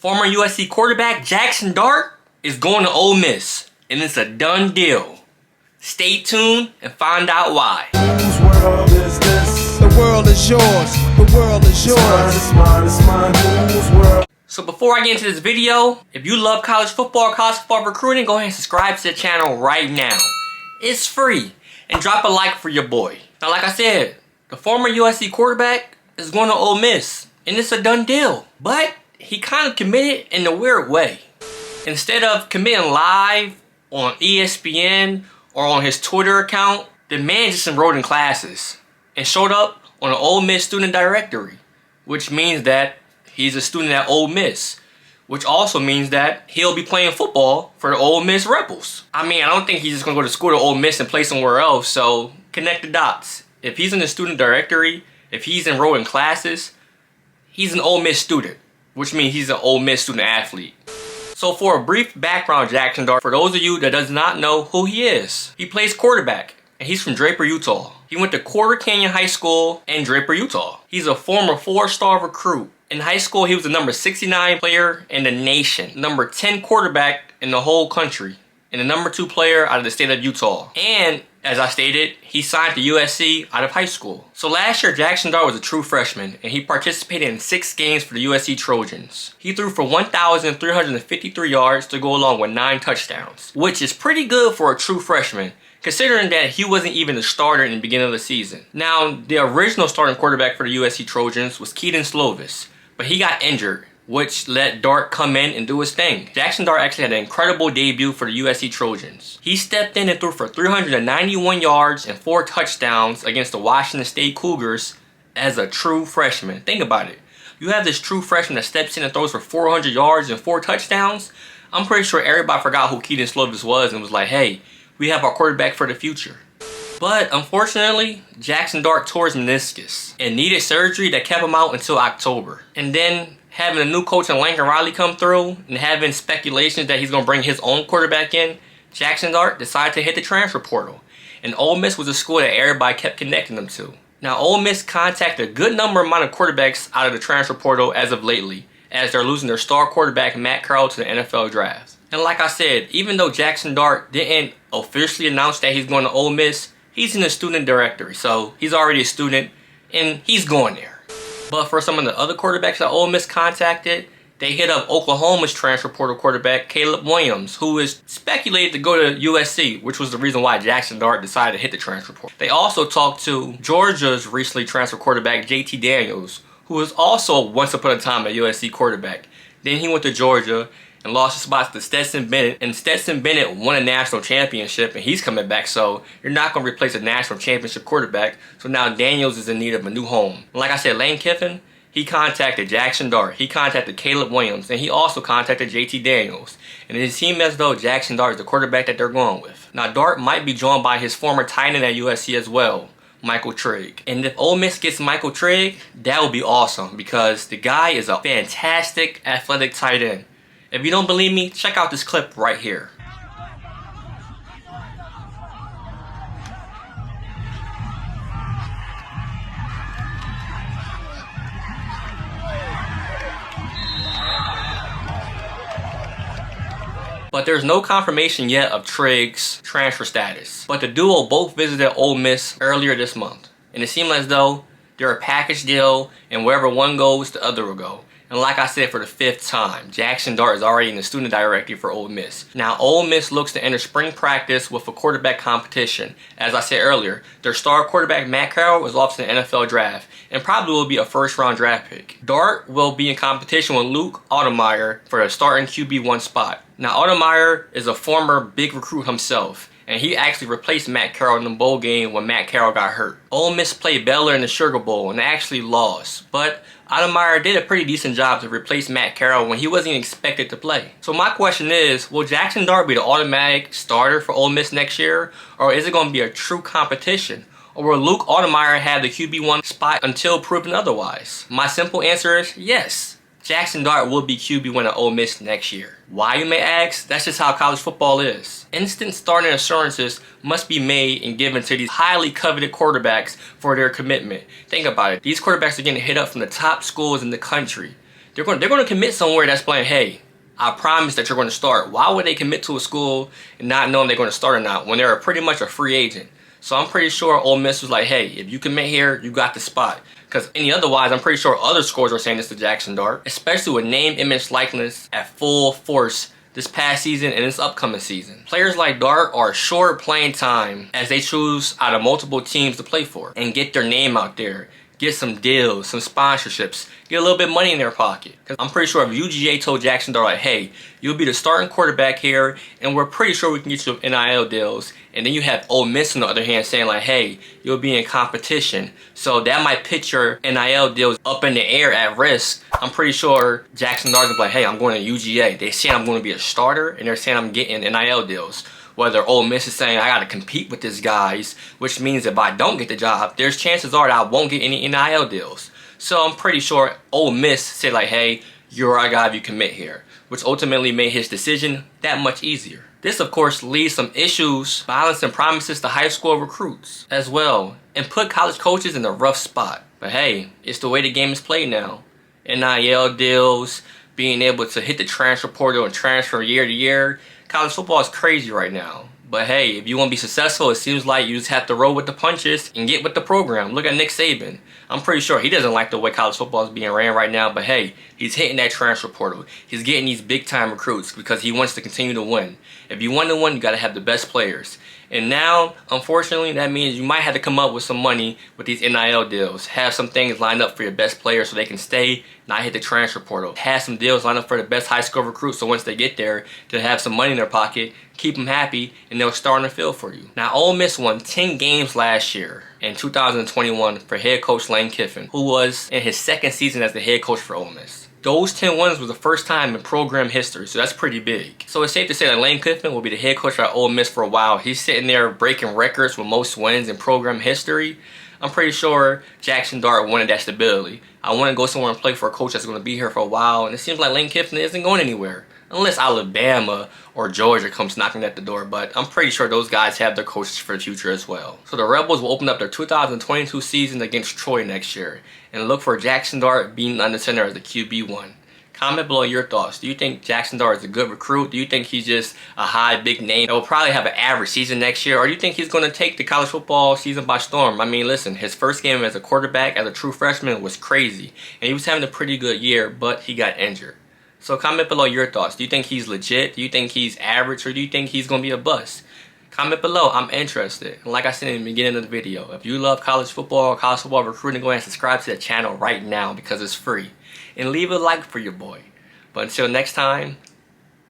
Former USC quarterback Jaxson Dart is going to Ole Miss, and it's a done deal. Stay tuned and find out why. Whose world is this? The world is yours. The world is yours. It's mine. Whose world? So before I get into this video, if you love college football recruiting, go ahead and subscribe to the channel right now. It's free. And drop a like for your boy. Now, like I said, the former USC quarterback is going to Ole Miss, and it's a done deal. But he kind of committed in a weird way. Instead of committing live on ESPN or on his Twitter account, the man just enrolled in classes and showed up on an Ole Miss student directory, which means that he's a student at Ole Miss, which also means that he'll be playing football for the Ole Miss Rebels. I mean, I don't think he's just going to go to school to Ole Miss and play somewhere else, so connect the dots. If he's in the student directory, if he's enrolled in classes, he's an Ole Miss student, which means he's an Ole Miss student athlete. So for a brief background, Jaxson Dart, for those of you that does not know who he is, he plays quarterback, and he's from Draper, Utah. He went to Quarter Canyon High School in Draper, Utah. He's a former 4-star recruit. In high school, he was the number 69 player in the nation, number 10 quarterback in the whole country, and the number 2 player out of the state of Utah. And as I stated, he signed to USC out of high school. So last year, Jaxson Dart was a true freshman, and he participated in 6 games for the USC Trojans. He threw for 1,353 yards to go along with 9 touchdowns, which is pretty good for a true freshman, considering that he wasn't even the starter in the beginning of the season. Now, the original starting quarterback for the USC Trojans was Kedon Slovis, but he got injured, which let Dart come in and do his thing. Jaxson Dart actually had an incredible debut for the USC Trojans. He stepped in and threw for 391 yards and 4 touchdowns against the Washington State Cougars as a true freshman. Think about it. You have this true freshman that steps in and throws for 400 yards and 4 touchdowns. I'm pretty sure everybody forgot who Kedon Slovis was and was like, hey, we have our quarterback for the future. But unfortunately, Jaxson Dart tore his meniscus and needed surgery that kept him out until October. And then having a new coach in Lincoln Riley come through and having speculations that he's going to bring his own quarterback in, Jaxson Dart decided to hit the transfer portal. And Ole Miss was a school that everybody kept connecting them to. Now, Ole Miss contacted a good amount of quarterbacks out of the transfer portal as of lately, as they're losing their star quarterback Matt Corral to the NFL draft. And like I said, even though Jaxson Dart didn't officially announce that he's going to Ole Miss, he's in the student directory, so he's already a student, and he's going there. But for some of the other quarterbacks that Ole Miss contacted, they hit up Oklahoma's transfer portal quarterback Caleb Williams, who is speculated to go to USC, which was the reason why Jaxson Dart decided to hit the transfer portal. They also talked to Georgia's recently transferred quarterback JT Daniels, who was also once upon a time a USC quarterback. Then he went to Georgia and lost his spot to Stetson Bennett, and Stetson Bennett won a national championship, and he's coming back, so you're not going to replace a national championship quarterback, so now Daniels is in need of a new home. And like I said, Lane Kiffin, he contacted Jaxson Dart, he contacted Caleb Williams, and he also contacted JT Daniels, and it seemed as though Jaxson Dart is the quarterback that they're going with. Now, Dart might be joined by his former tight end at USC as well, Michael Trigg. And if Ole Miss gets Michael Trigg, that would be awesome, because the guy is a fantastic athletic tight end. If you don't believe me, check out this clip right here. But there's no confirmation yet of Trigg's transfer status. But the duo both visited Ole Miss earlier this month, and it seemed as though they're a package deal, and wherever one goes, the other will go. And like I said for the 5th time, Jaxson Dart is already in the student directory for Ole Miss. Now, Ole Miss looks to enter spring practice with a quarterback competition. As I said earlier, their star quarterback Matt Corral is off to the NFL draft and probably will be a 1st-round draft pick. Dart will be in competition with Luke Ottemeyer for a starting QB1 spot. Now, Ottemeyer is a former big recruit himself, and he actually replaced Matt Corral in the bowl game when Matt Corral got hurt. Ole Miss played Baylor in the Sugar Bowl and actually lost, but Ottemeyer did a pretty decent job to replace Matt Corral when he wasn't expected to play. So my question is, will Jaxson Dart be the automatic starter for Ole Miss next year, or is it going to be a true competition? Or will Luke Ottemeyer have the QB1 spot until proven otherwise? My simple answer is yes. Jaxson Dart will be QB1 at Ole Miss next year. Why, you may ask? That's just how college football is. Instant starting assurances must be made and given to these highly coveted quarterbacks for their commitment. Think about it. These quarterbacks are getting hit up from the top schools in the country. They're going to commit somewhere that's playing, hey, I promise that you're going to start. Why would they commit to a school and not knowing they're going to start or not when they're pretty much a free agent? So I'm pretty sure Ole Miss was like, hey, if you commit here, you got the spot. Because otherwise, I'm pretty sure other schools are saying this to Jaxson Dart, especially with name, image, likeness at full force this past season and this upcoming season. Players like Dart are short playing time as they choose out of multiple teams to play for and get their name out there. Get some deals, some sponsorships, get a little bit of money in their pocket. Because I'm pretty sure if UGA told Jaxson Dart, like, hey, you'll be the starting quarterback here, and we're pretty sure we can get you NIL deals. And then you have Ole Miss on the other hand saying like, hey, you'll be in competition. So that might put your NIL deals up in the air at risk. I'm pretty sure Jaxson Dart's like, hey, I'm going to UGA. They saying I'm going to be a starter, and they're saying I'm getting NIL deals. Whether Ole Miss is saying I got to compete with these guys, which means if I don't get the job, there's chances are that I won't get any NIL deals. So I'm pretty sure Ole Miss said like, hey, you're our guy if you commit here, which ultimately made his decision that much easier. This, of course, leads some issues, violence, and promises to high school recruits as well, and put college coaches in a rough spot. But hey, it's the way the game is played now. NIL deals, being able to hit the transfer portal and transfer year to year. College football is crazy right now. But hey, if you want to be successful, it seems like you just have to roll with the punches and get with the program. Look at Nick Saban. I'm pretty sure he doesn't like the way college football is being ran right now, but hey, he's hitting that transfer portal. He's getting these big time recruits because he wants to continue to win. If you want to win, you got to have the best players. And now, unfortunately, that means you might have to come up with some money with these NIL deals. Have some things lined up for your best players so they can stay, not hit the transfer portal. Have some deals lined up for the best high school recruits so once they get there, they'll have some money in their pocket, keep them happy, and they'll start on the field for you. Now, Ole Miss won 10 games last year in 2021 for head coach Lane Kiffin, who was in his second season as the head coach for Ole Miss. Those 10 wins was the first time in program history, so that's pretty big. So it's safe to say that Lane Kiffin will be the head coach at Ole Miss for a while. He's sitting there breaking records with most wins in program history. I'm pretty sure Jaxson Dart wanted that stability. I want to go somewhere and play for a coach that's going to be here for a while, and it seems like Lane Kiffin isn't going anywhere. Unless Alabama or Georgia comes knocking at the door, but I'm pretty sure those guys have their coaches for the future as well. So the Rebels will open up their 2022 season against Troy next year, and look for Jaxson Dart being under center as the QB1. Comment below your thoughts. Do you think Jaxson Dart is a good recruit? Do you think he's just a high, big name that will probably have an average season next year? Or do you think he's going to take the college football season by storm? I mean, listen, his first game as a quarterback, as a true freshman, was crazy. And he was having a pretty good year, but he got injured. So comment below your thoughts. Do you think he's legit? Do you think he's average? Or do you think he's going to be a bust? Comment below. I'm interested. And like I said in the beginning of the video, if you love college football or college football recruiting, go ahead and subscribe to the channel right now because it's free. And leave a like for your boy. But until next time,